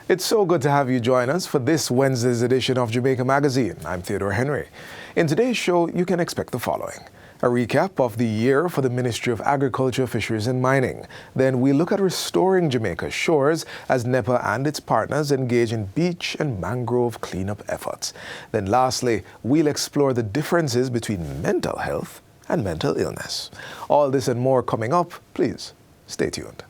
It's so good to have you join us for this Wednesday's edition of Jamaica Magazine. I'm Theodore Henry. In today's show, you can expect the following. A recap of the year for the Ministry of Agriculture, Fisheries and Mining. Then we look at restoring Jamaica's shores as NEPA and its partners engage in beach and mangrove cleanup efforts. Then lastly, we'll explore the differences between mental health and mental illness. All this and more coming up. Please stay tuned.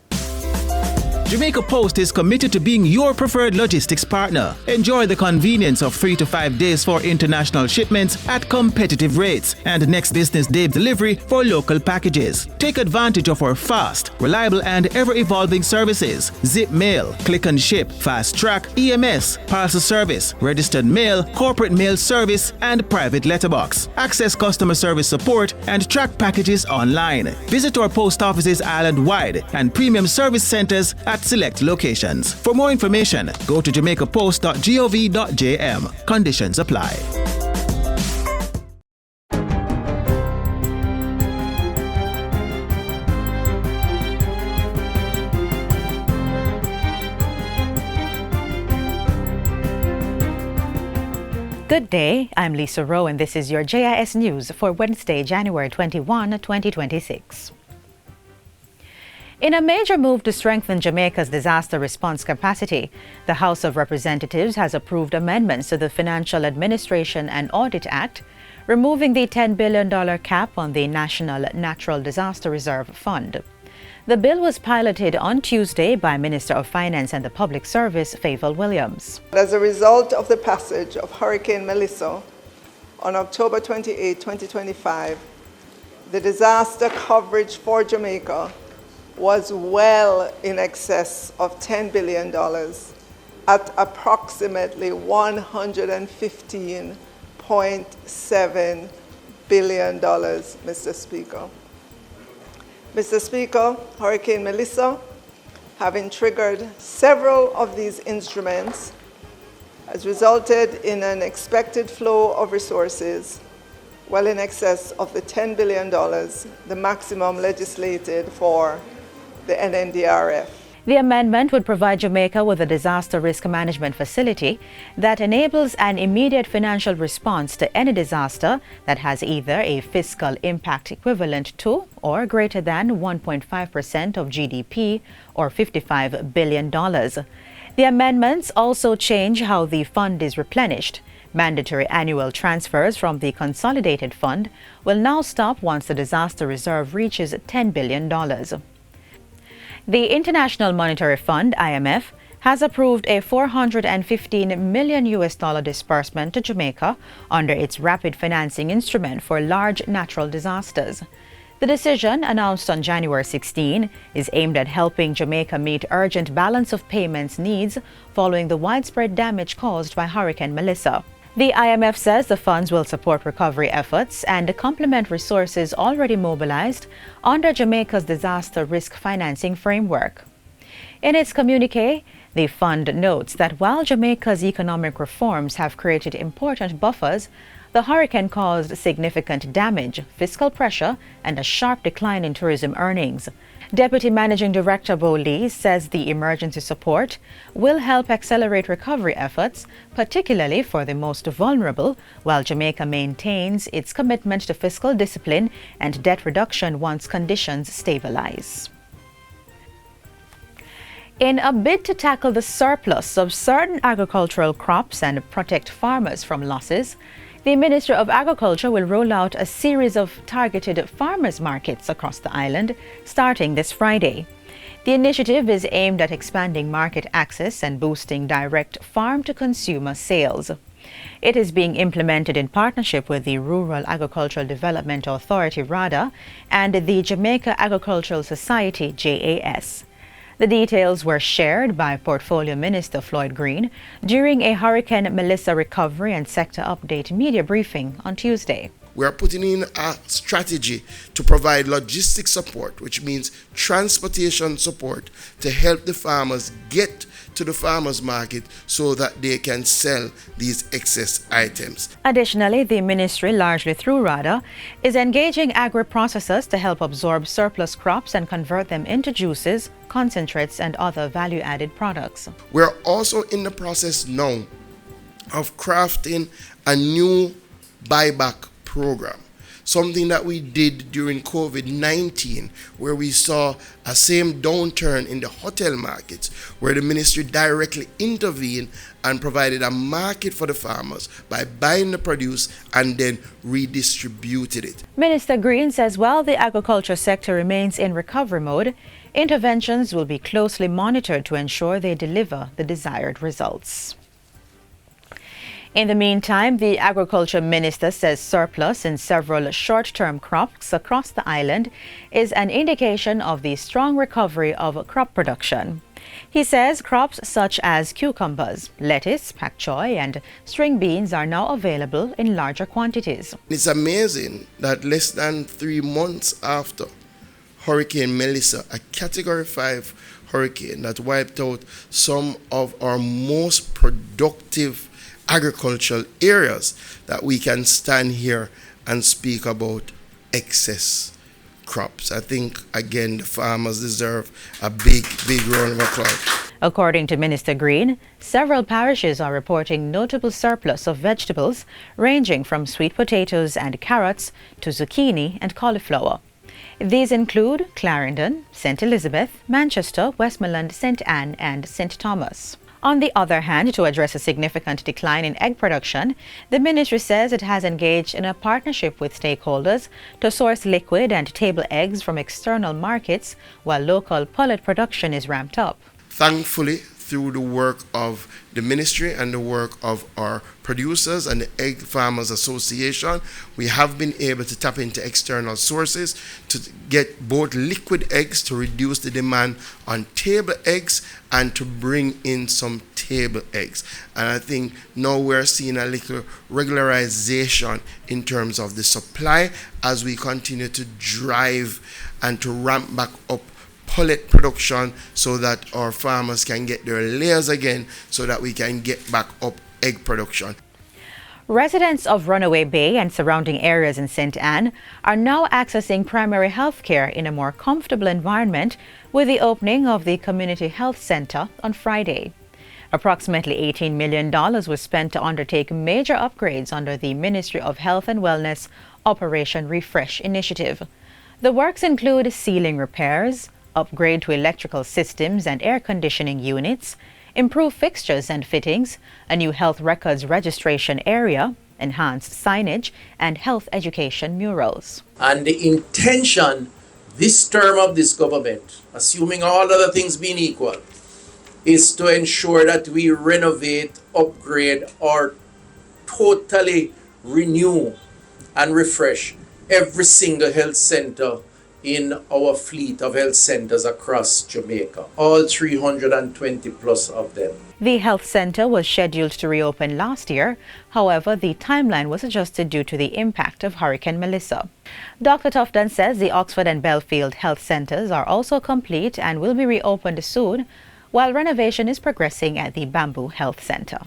Jamaica Post is committed to being your preferred logistics partner. Enjoy the convenience of 3 to 5 days for international shipments at competitive rates and next business day delivery for local packages. Take advantage of our fast, reliable and ever-evolving services. Zip Mail, Click and Ship, Fast Track, EMS, Parcel Service, Registered Mail, Corporate Mail Service and Private Letterbox. Access customer service support and track packages online. Visit our post offices island-wide and premium service centers at select locations. For more information, go to jamaicapost.gov.jm. Conditions apply. Good day, I'm Lisa Rowe and this is your JIS News for Wednesday, January 21, 2026. In a major move to strengthen Jamaica's disaster response capacity, the House of Representatives has approved amendments to the Financial Administration and Audit Act, removing the $10 billion cap on the National Natural Disaster Reserve Fund. The bill was piloted on Tuesday by Minister of Finance and the Public Service, Favour Williams. As a result of the passage of Hurricane Melissa on October 28, 2025, the disaster coverage for Jamaica was well in excess of $10 billion at approximately $115.7 billion, Mr. Speaker. Mr. Speaker, Hurricane Melissa, having triggered several of these instruments, has resulted in an expected flow of resources well in excess of the $10 billion, the maximum legislated for the NNDRF. The amendment would provide Jamaica with a disaster risk management facility that enables an immediate financial response to any disaster that has either a fiscal impact equivalent to or greater than 1.5% of GDP or $55 billion. The amendments also change how the fund is replenished. Mandatory annual transfers from the consolidated fund will now stop once the disaster reserve reaches $10 billion. The International Monetary Fund, IMF, has approved a $415 million disbursement to Jamaica under its rapid financing instrument for large natural disasters. The decision, announced on January 16, is aimed at helping Jamaica meet urgent balance of payments needs following the widespread damage caused by Hurricane Melissa. The IMF says the funds will support recovery efforts and complement resources already mobilized under Jamaica's disaster risk financing framework. In its communiqué, the fund notes that while Jamaica's economic reforms have created important buffers, the hurricane caused significant damage, fiscal pressure, and a sharp decline in tourism earnings. Deputy Managing Director Bo Lee says the emergency support will help accelerate recovery efforts, particularly for the most vulnerable, while Jamaica maintains its commitment to fiscal discipline and debt reduction once conditions stabilize. In a bid to tackle the surplus of certain agricultural crops and protect farmers from losses, the Ministry of Agriculture will roll out a series of targeted farmers markets across the island, starting this Friday. The initiative is aimed at expanding market access and boosting direct farm-to-consumer sales. It is being implemented in partnership with the Rural Agricultural Development Authority, RADA, and the Jamaica Agricultural Society, JAS. The details were shared by Portfolio Minister Floyd Green during a Hurricane Melissa recovery and sector update media briefing on Tuesday. We are putting in a strategy to provide logistics support, which means transportation support to help the farmers get to the farmers market so that they can sell these excess items. Additionally, the ministry, largely through RADA, is engaging agri-processors to help absorb surplus crops and convert them into juices, concentrates, and other value-added products. We're also in the process now of crafting a new buyback program, something that we did during COVID-19, where we saw a same downturn in the hotel markets, where the ministry directly intervened and provided a market for the farmers by buying the produce and then redistributed it. Minister Green says while the agriculture sector remains in recovery mode, interventions will be closely monitored to ensure they deliver the desired results. In the meantime, the Agriculture Minister says surplus in several short-term crops across the island is an indication of the strong recovery of crop production. He says crops such as cucumbers, lettuce, pak choy, and string beans are now available in larger quantities. It's amazing that less than 3 months after Hurricane Melissa, a Category 5 hurricane that wiped out some of our most productive agricultural areas, that we can stand here and speak about excess crops. I think, again, the farmers deserve a big round of applause. According to Minister Green, several parishes are reporting notable surplus of vegetables ranging from sweet potatoes and carrots to zucchini and cauliflower. These include Clarendon, St. Elizabeth, Manchester, Westmoreland, St. Anne and St. Thomas. On the other hand, to address a significant decline in egg production, the ministry says it has engaged in a partnership with stakeholders to source liquid and table eggs from external markets while local pullet production is ramped up. Thankfully, through the work of the ministry and the work of our producers and the Egg Farmers Association, we have been able to tap into external sources to get both liquid eggs to reduce the demand on table eggs and to bring in some table eggs. And I think now we're seeing a little regularization in terms of the supply as we continue to drive and to ramp back up pullet production so that our farmers can get their layers again, so that we can get back up egg production. Residents of Runaway Bay and surrounding areas in St. Anne are now accessing primary health care in a more comfortable environment with the opening of the Community Health Center on Friday. Approximately $18 million was spent to undertake major upgrades under the Ministry of Health and Wellness Operation Refresh initiative. The works include ceiling repairs, upgrade to electrical systems and air conditioning units, improve fixtures and fittings, a new health records registration area, enhanced signage, and health education murals. And the intention this term of this government, assuming all other things being equal, is to ensure that we renovate, upgrade, or totally renew and refresh every single health center in our fleet of health centers across Jamaica, all 320 plus of them. The health center was scheduled to reopen last year. However, the timeline was adjusted due to the impact of Hurricane Melissa. Dr. Tufton says the Oxford and Belfield health centers are also complete and will be reopened soon, while renovation is progressing at the Bamboo Health Center.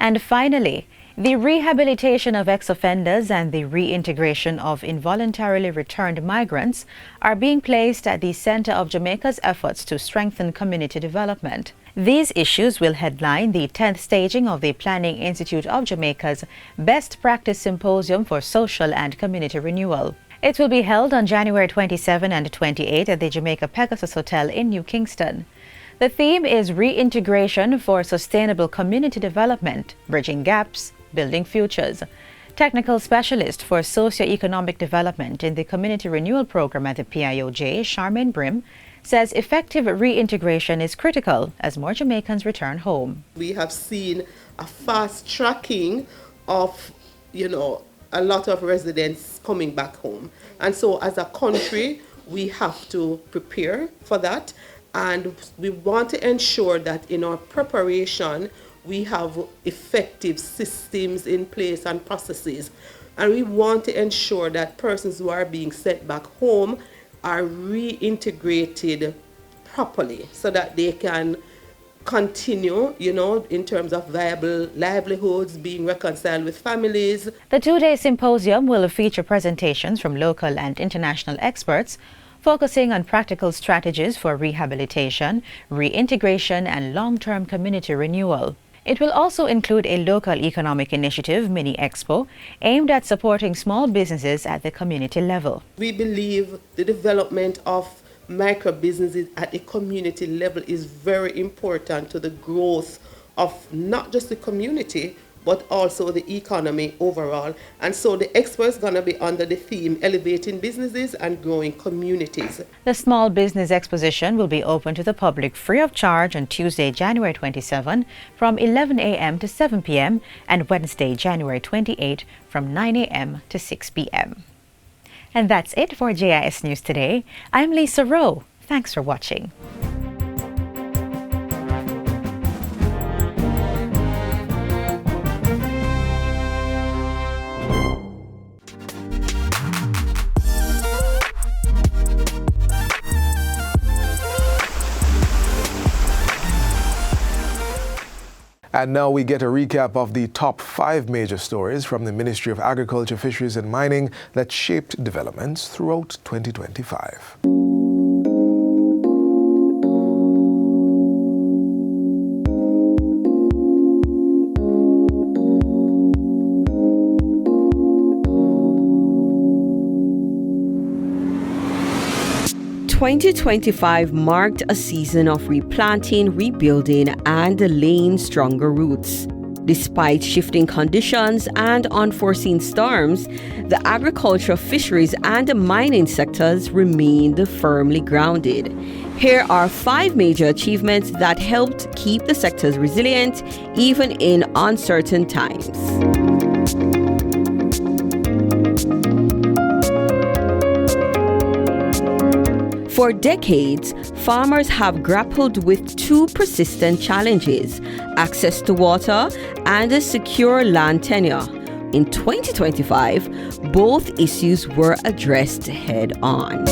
And finally, the rehabilitation of ex-offenders and the reintegration of involuntarily returned migrants are being placed at the center of Jamaica's efforts to strengthen community development. These issues will headline the 10th staging of the Planning Institute of Jamaica's Best Practice Symposium for Social and Community Renewal. It will be held on January 27 and 28 at the Jamaica Pegasus Hotel in New Kingston. The theme is Reintegration for Sustainable Community Development, Bridging Gaps, Building Futures. Technical Specialist for Socio-Economic Development in the Community Renewal Program at the PIOJ, Charmaine Brim, says effective reintegration is critical as more Jamaicans return home. We have seen a fast tracking of, a lot of residents coming back home. And so as a country, we have to prepare for that. And we want to ensure that in our preparation, we have effective systems in place and processes. And we want to ensure that persons who are being sent back home are reintegrated properly so that they can continue, in terms of viable livelihoods, being reconciled with families. The two-day symposium will feature presentations from local and international experts focusing on practical strategies for rehabilitation, reintegration, and long-term community renewal. It will also include a local economic initiative mini-expo aimed at supporting small businesses at the community level. We believe the development of micro businesses at the community level is very important to the growth of not just the community, but also the economy overall. And so the expo is going to be under the theme Elevating Businesses and Growing Communities. The Small Business Exposition will be open to the public free of charge on Tuesday, January 27 from 11 a.m. to 7 p.m. and Wednesday, January 28 from 9 a.m. to 6 p.m. And that's it for JIS News Today. I'm Lisa Rowe. Thanks for watching. And now we get a recap of the top 5 major stories from the Ministry of Agriculture, Fisheries and Mining that shaped developments throughout 2025. "2025 marked a season of replanting, rebuilding, and laying stronger roots. Despite shifting conditions and unforeseen storms, the agriculture, fisheries, and mining sectors remained firmly grounded. Here are 5 major achievements that helped keep the sectors resilient even in uncertain times. For decades, farmers have grappled with 2 persistent challenges: access to water and a secure land tenure. In 2025, both issues were addressed head-on.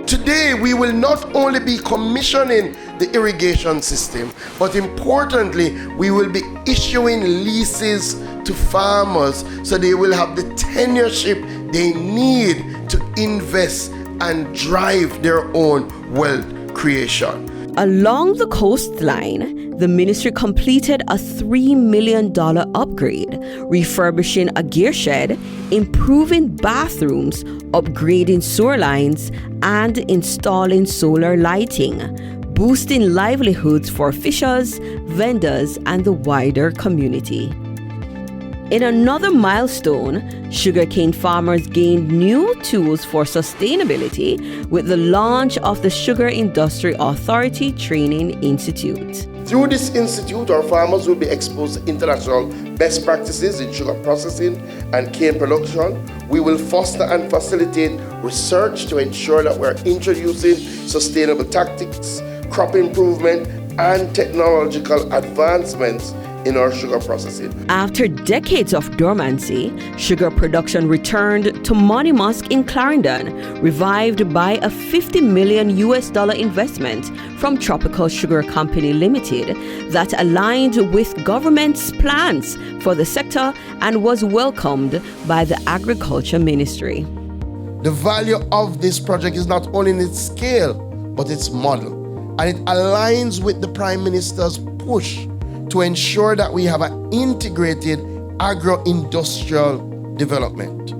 Today, we will not only be commissioning the irrigation system, but importantly, we will be issuing leases to farmers so they will have the tenureship they need to invest and drive their own wealth creation. Along the coastline, the ministry completed a $3 million upgrade, refurbishing a gear shed, improving bathrooms, upgrading sewer lines, and installing solar lighting, boosting livelihoods for fishers, vendors, and the wider community. In another milestone, sugarcane farmers gained new tools for sustainability with the launch of the Sugar Industry Authority Training Institute. Through this institute, our farmers will be exposed to international best practices in sugar processing and cane production. We will foster and facilitate research to ensure that we're introducing sustainable tactics, crop improvement, and technological advancements in our sugar processing. After decades of dormancy, sugar production returned to Money Musk in Clarendon, revived by a $50 million investment from Tropical Sugar Company Limited that aligned with government's plans for the sector and was welcomed by the Agriculture Ministry. The value of this project is not only in its scale, but its model. And it aligns with the Prime Minister's push to ensure that we have an integrated agro-industrial development.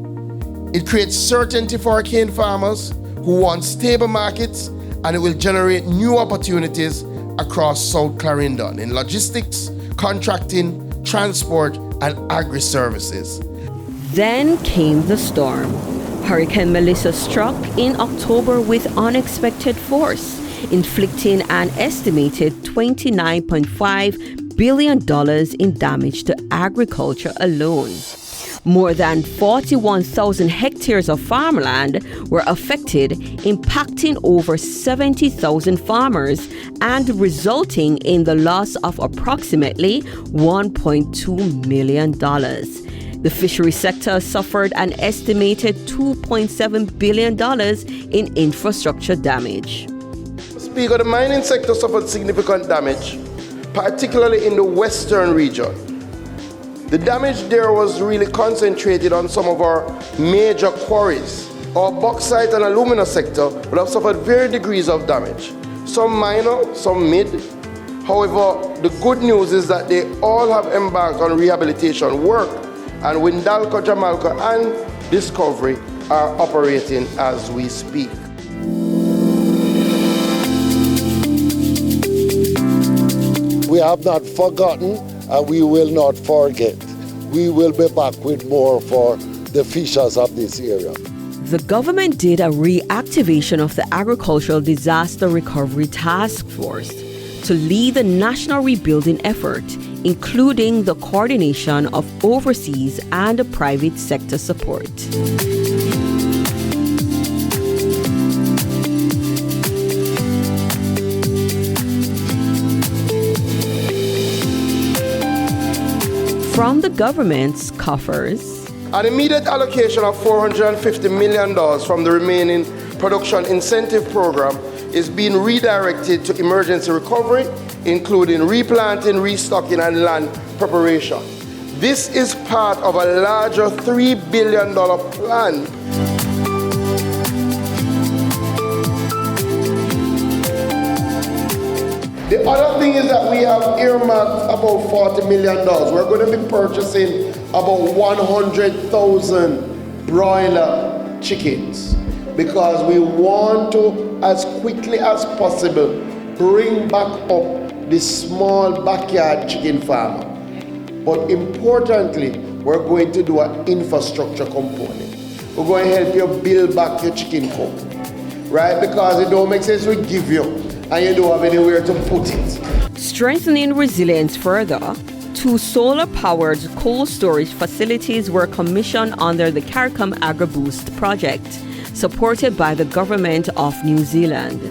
It creates certainty for our cane farmers who want stable markets, and it will generate new opportunities across South Clarendon in logistics, contracting, transport, and agri-services. Then came the storm. Hurricane Melissa struck in October with unexpected force, inflicting an estimated $29.5 billion in damage to agriculture alone. More than 41,000 hectares of farmland were affected, impacting over 70,000 farmers and resulting in the loss of approximately $1.2 million. The fishery sector suffered an estimated $2.7 billion in infrastructure damage. Speaker, the mining sector suffered significant damage, particularly in the western region. The damage there was really concentrated on some of our major quarries. Our bauxite and alumina sector would have suffered varying degrees of damage, some minor, some mid. However, the good news is that they all have embarked on rehabilitation work, and Windalco, Jamaica, and Discovery are operating as we speak. We have not forgotten and we will not forget. We will be back with more for the fishers of this area. The government did a reactivation of the Agricultural Disaster Recovery Task Force to lead the national rebuilding effort, including the coordination of overseas and private sector support. From the government's coffers, an immediate allocation of $450 million from the remaining production incentive program is being redirected to emergency recovery, including replanting, restocking, and land preparation. This is part of a larger $3 billion plan. The other thing is that we have earmarked about $40 million. We're going to be purchasing about 100,000 broiler chickens because we want to, as quickly as possible, bring back up the small backyard chicken farmer. But importantly, we're going to do an infrastructure component. We're going to help you build back your chicken coop, right? Because it don't make sense we give you and you don't have anywhere to put it. Strengthening resilience further, 2 solar-powered cold storage facilities were commissioned under the CARICOM AgriBoost project, supported by the Government of New Zealand.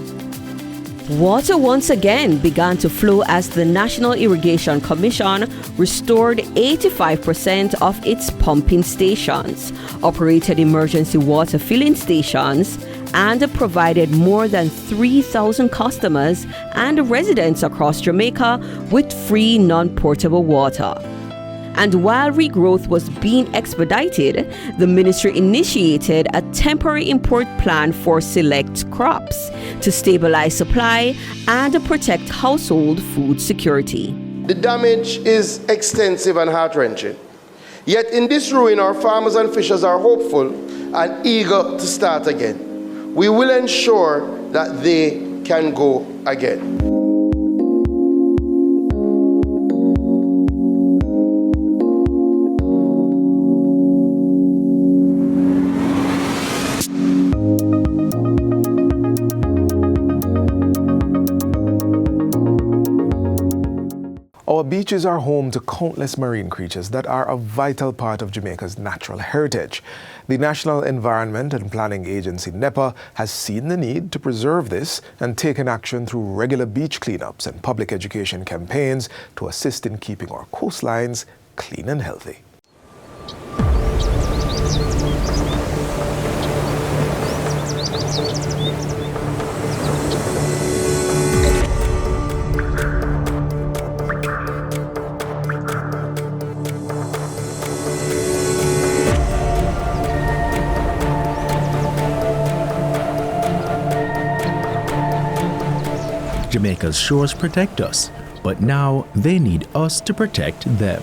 Water once again began to flow as the National Irrigation Commission restored 85% of its pumping stations, operated emergency water filling stations, and provided more than 3,000 customers and residents across Jamaica with free non-portable water. And while regrowth was being expedited, the ministry initiated a temporary import plan for select crops to stabilize supply and protect household food security. The damage is extensive and heart-wrenching. Yet in this ruin, our farmers and fishers are hopeful and eager to start again. We will ensure that they can go again. Our beaches are home to countless marine creatures that are a vital part of Jamaica's natural heritage. The National Environment and Planning Agency, NEPA, has seen the need to preserve this and taken action through regular beach cleanups and public education campaigns to assist in keeping our coastlines clean and healthy. Jamaica's shores protect us, but now they need us to protect them.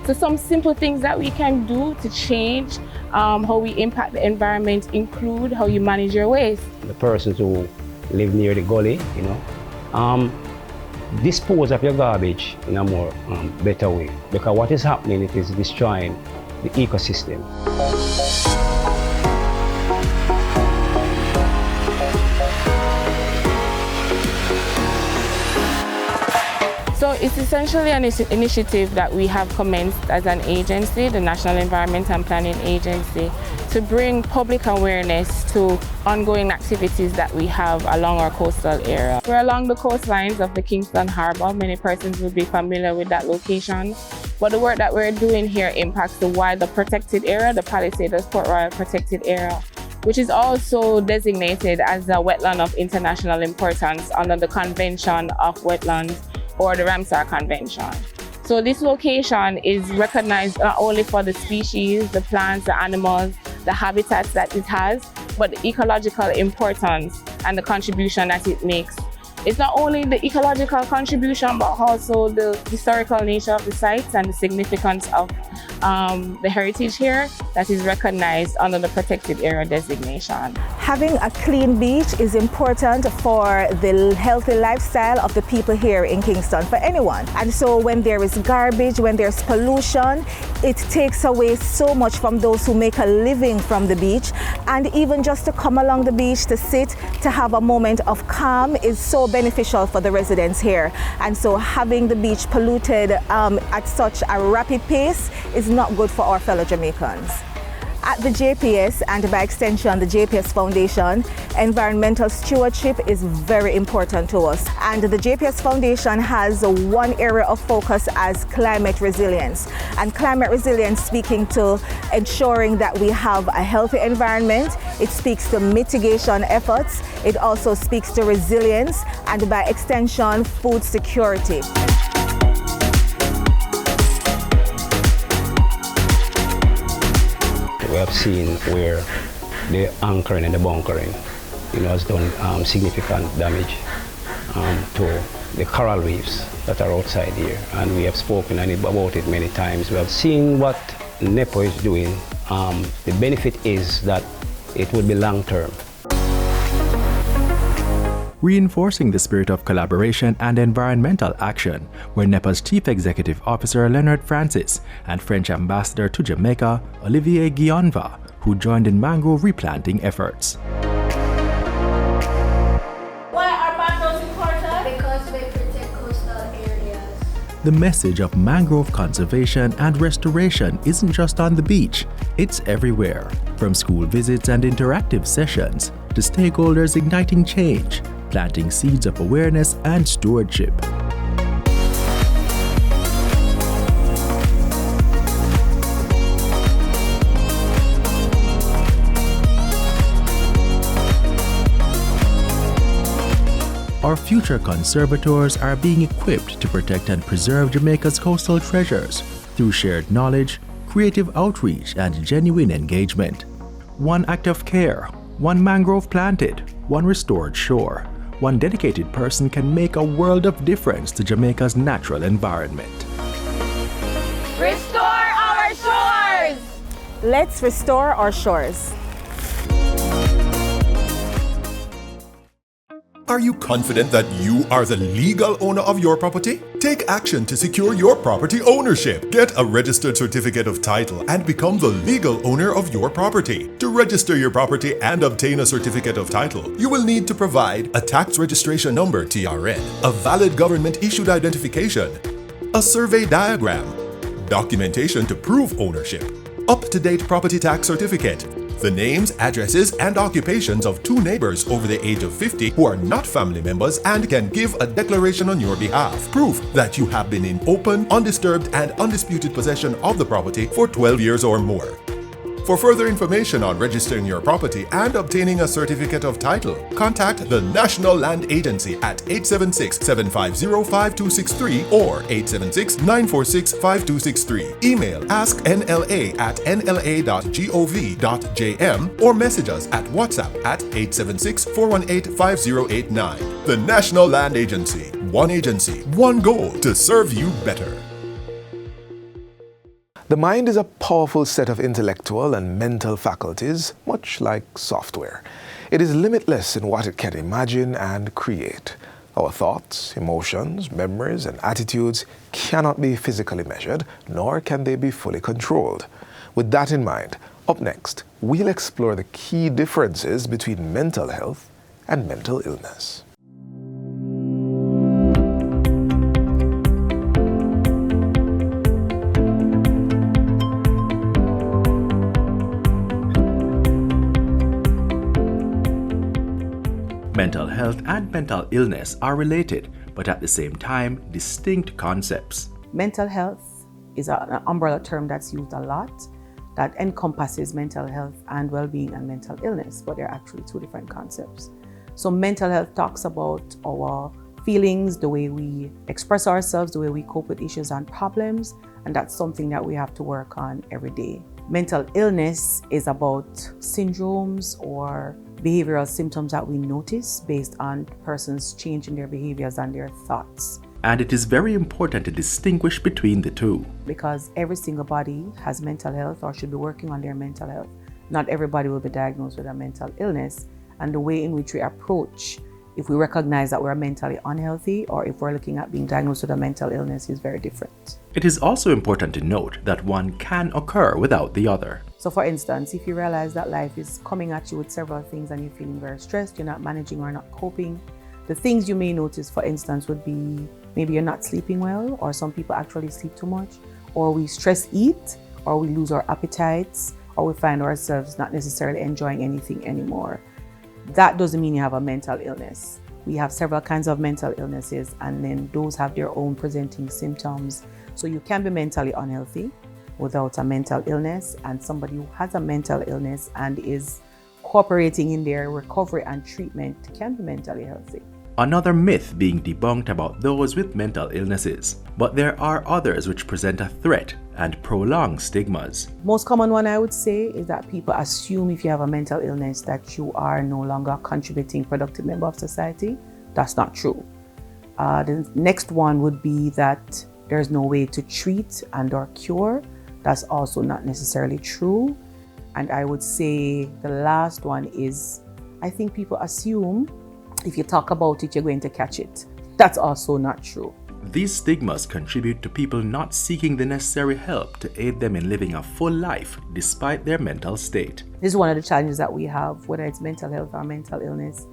So some simple things that we can do to change how we impact the environment include how you manage your waste. The persons who live near the gully, dispose of your garbage in a more better way, because what is happening, it is destroying the ecosystem. So it's essentially an initiative that we have commenced as an agency, the National Environment and Planning Agency, to bring public awareness to ongoing activities that we have along our coastal area. We're along the coastlines of the Kingston Harbour. Many persons will be familiar with that location. But the work that we're doing here impacts the wider protected area, the Palisades Port Royal Protected Area, which is also designated as a wetland of international importance under the Convention of Wetlands or the Ramsar Convention. So this location is recognized not only for the species, the plants, the animals, the habitats that it has, but the ecological importance and the contribution that it makes. It's not only the ecological contribution, but also the historical nature of the sites and the significance of the heritage here that is recognized under the protected area designation. Having a clean beach is important for the healthy lifestyle of the people here in Kingston, for anyone. And so when there is garbage, when there's pollution, it takes away so much from those who make a living from the beach. And even just to come along the beach, to sit, to have a moment of calm is so beneficial for the residents here. And so having the beach polluted at such a rapid pace is not good for our fellow Jamaicans. At the JPS, and by extension the JPS Foundation, environmental stewardship is very important to us. And the JPS Foundation has one area of focus as climate resilience. And climate resilience speaking to ensuring that we have a healthy environment. It speaks to mitigation efforts. It also speaks to resilience and by extension food security. We have seen where the anchoring and the bunkering, has done significant damage to the coral reefs that are outside here, and we have spoken about it many times. We have seen what NEPO is doing. The benefit is that it will be long-term. Reinforcing the spirit of collaboration and environmental action were NEPA's Chief Executive Officer Leonard Francis and French Ambassador to Jamaica, Olivier Guionva, who joined in mangrove replanting efforts. Why are mangroves important? Because they protect coastal areas. The message of mangrove conservation and restoration isn't just on the beach, it's everywhere, from school visits and interactive sessions to stakeholders igniting change, planting seeds of awareness and stewardship. Our future conservators are being equipped to protect and preserve Jamaica's coastal treasures through shared knowledge, creative outreach, and genuine engagement. One act of care, one mangrove planted, one restored shore. One dedicated person can make a world of difference to Jamaica's natural environment. Restore our shores! Let's restore our shores. Are you confident that you are the legal owner of your property? Take action to secure your property ownership. Get a registered certificate of title and become the legal owner of your property. To register your property and obtain a certificate of title, you will need to provide a tax registration number (TRN), a valid government-issued identification, a survey diagram, documentation to prove ownership, up-to-date property tax certificate, the names, addresses, and occupations of 2 neighbors over the age of 50 who are not family members and can give a declaration on your behalf. Proof that you have been in open, undisturbed, and undisputed possession of the property for 12 years or more. For further information on registering your property and obtaining a certificate of title, contact the National Land Agency at 876-750-5263 or 876-946-5263. Email asknla@nla.gov.jm or message us at WhatsApp at 876-418-5089. The National Land Agency. One agency, one goal to serve you better. The mind is a powerful set of intellectual and mental faculties, much like software. It is limitless in what it can imagine and create. Our thoughts, emotions, memories, and attitudes cannot be physically measured, nor can they be fully controlled. With that in mind, up next, we'll explore the key differences between mental health and mental illness. health and mental illness are related, but at the same time, distinct concepts. Mental health is an umbrella term that's used a lot that encompasses mental health and well-being and mental illness, but they're actually two different concepts. So mental health talks about our feelings, the way we express ourselves, the way we cope with issues and problems, and that's something that we have to work on every day. Mental illness is about syndromes or behavioral symptoms that we notice based on persons changing their behaviors and their thoughts. And it is very important to distinguish between the two. Because every single body has mental health or should be working on their mental health. Not everybody will be diagnosed with a mental illness, and the way in which we approach, if we recognize that we're mentally unhealthy or if we're looking at being diagnosed with a mental illness, is very different. It is also important to note that one can occur without the other. So for instance, if you realize that life is coming at you with several things and you're feeling very stressed, you're not managing or not coping, the things you may notice, for instance, would be maybe you're not sleeping well, or some people actually sleep too much, or we stress eat, or we lose our appetites, or we find ourselves not necessarily enjoying anything anymore. That doesn't mean you have a mental illness. We have several kinds of mental illnesses, and then those have their own presenting symptoms. So you can be mentally unhealthy without a mental illness, and somebody who has a mental illness and is cooperating in their recovery and treatment can be mentally healthy. Another myth being debunked about those with mental illnesses, but there are others which present a threat and prolong stigmas. Most common one I would say is that people assume if you have a mental illness that you are no longer a contributing productive member of society. That's not true. The next one would be that there's no way to treat and or cure. That's also not necessarily true. And I would say the last one is, I think people assume if you talk about it, you're going to catch it. That's also not true. These stigmas contribute to people not seeking the necessary help to aid them in living a full life despite their mental state. This is one of the challenges that we have, whether it's mental health or mental illness.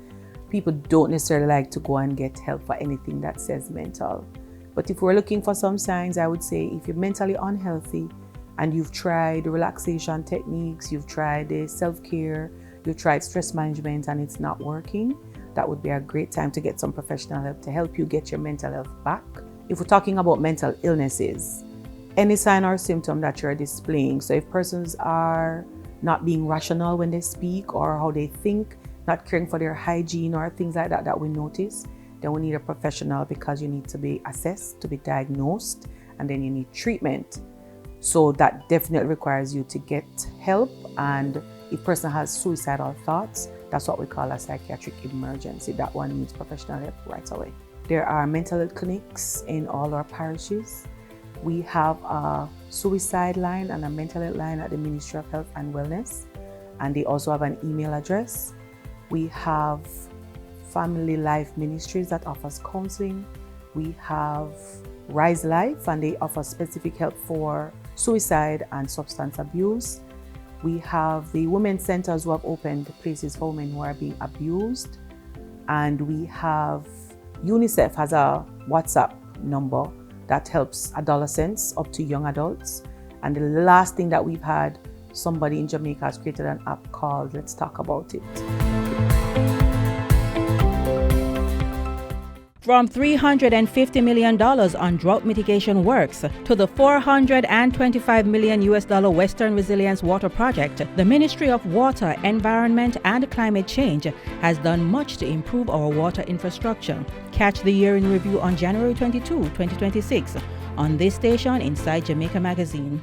People don't necessarily like to go and get help for anything that says mental. But if we're looking for some signs, I would say if you're mentally unhealthy and you've tried relaxation techniques, you've tried the self-care, you've tried stress management and it's not working, that would be a great time to get some professional help to help you get your mental health back. If we're talking about mental illnesses, any sign or symptom that you're displaying, so if persons are not being rational when they speak or how they think, not caring for their hygiene or things like that that we notice, then we need a professional because you need to be assessed, to be diagnosed, and then you need treatment. So that definitely requires you to get help, and if a person has suicidal thoughts, that's what we call a psychiatric emergency. That one needs professional help right away. There are mental health clinics in all our parishes. We have a suicide line and a mental health line at the Ministry of Health and Wellness, and they also have an email address. We have Family Life Ministries that offers counseling. We have Rise Life, and they offer specific help for suicide and substance abuse. We have the women's centers who have opened places for women who are being abused. And we have UNICEF has a WhatsApp number that helps adolescents up to young adults. And the last thing that we've had, somebody in Jamaica has created an app called Let's Talk About It. From $350 million on drought mitigation works to the $425 million Western Resilience Water Project, the Ministry of Water, Environment and Climate Change has done much to improve our water infrastructure. Catch the year in review on January 22, 2026 on this station inside Jamaica Magazine.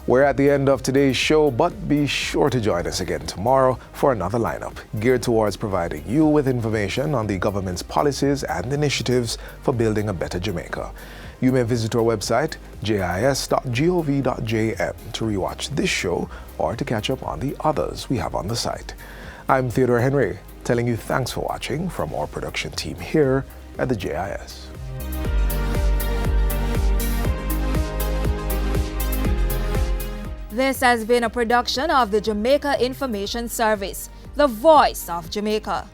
We're at the end of today's show, but be sure to join us again tomorrow for another lineup geared towards providing you with information on the government's policies and initiatives for building a better Jamaica. You may visit our website, jis.gov.jm, to rewatch this show or to catch up on the others we have on the site. I'm Theodore Henry, telling you thanks for watching from our production team here at the JIS. This has been a production of the Jamaica Information Service, the voice of Jamaica.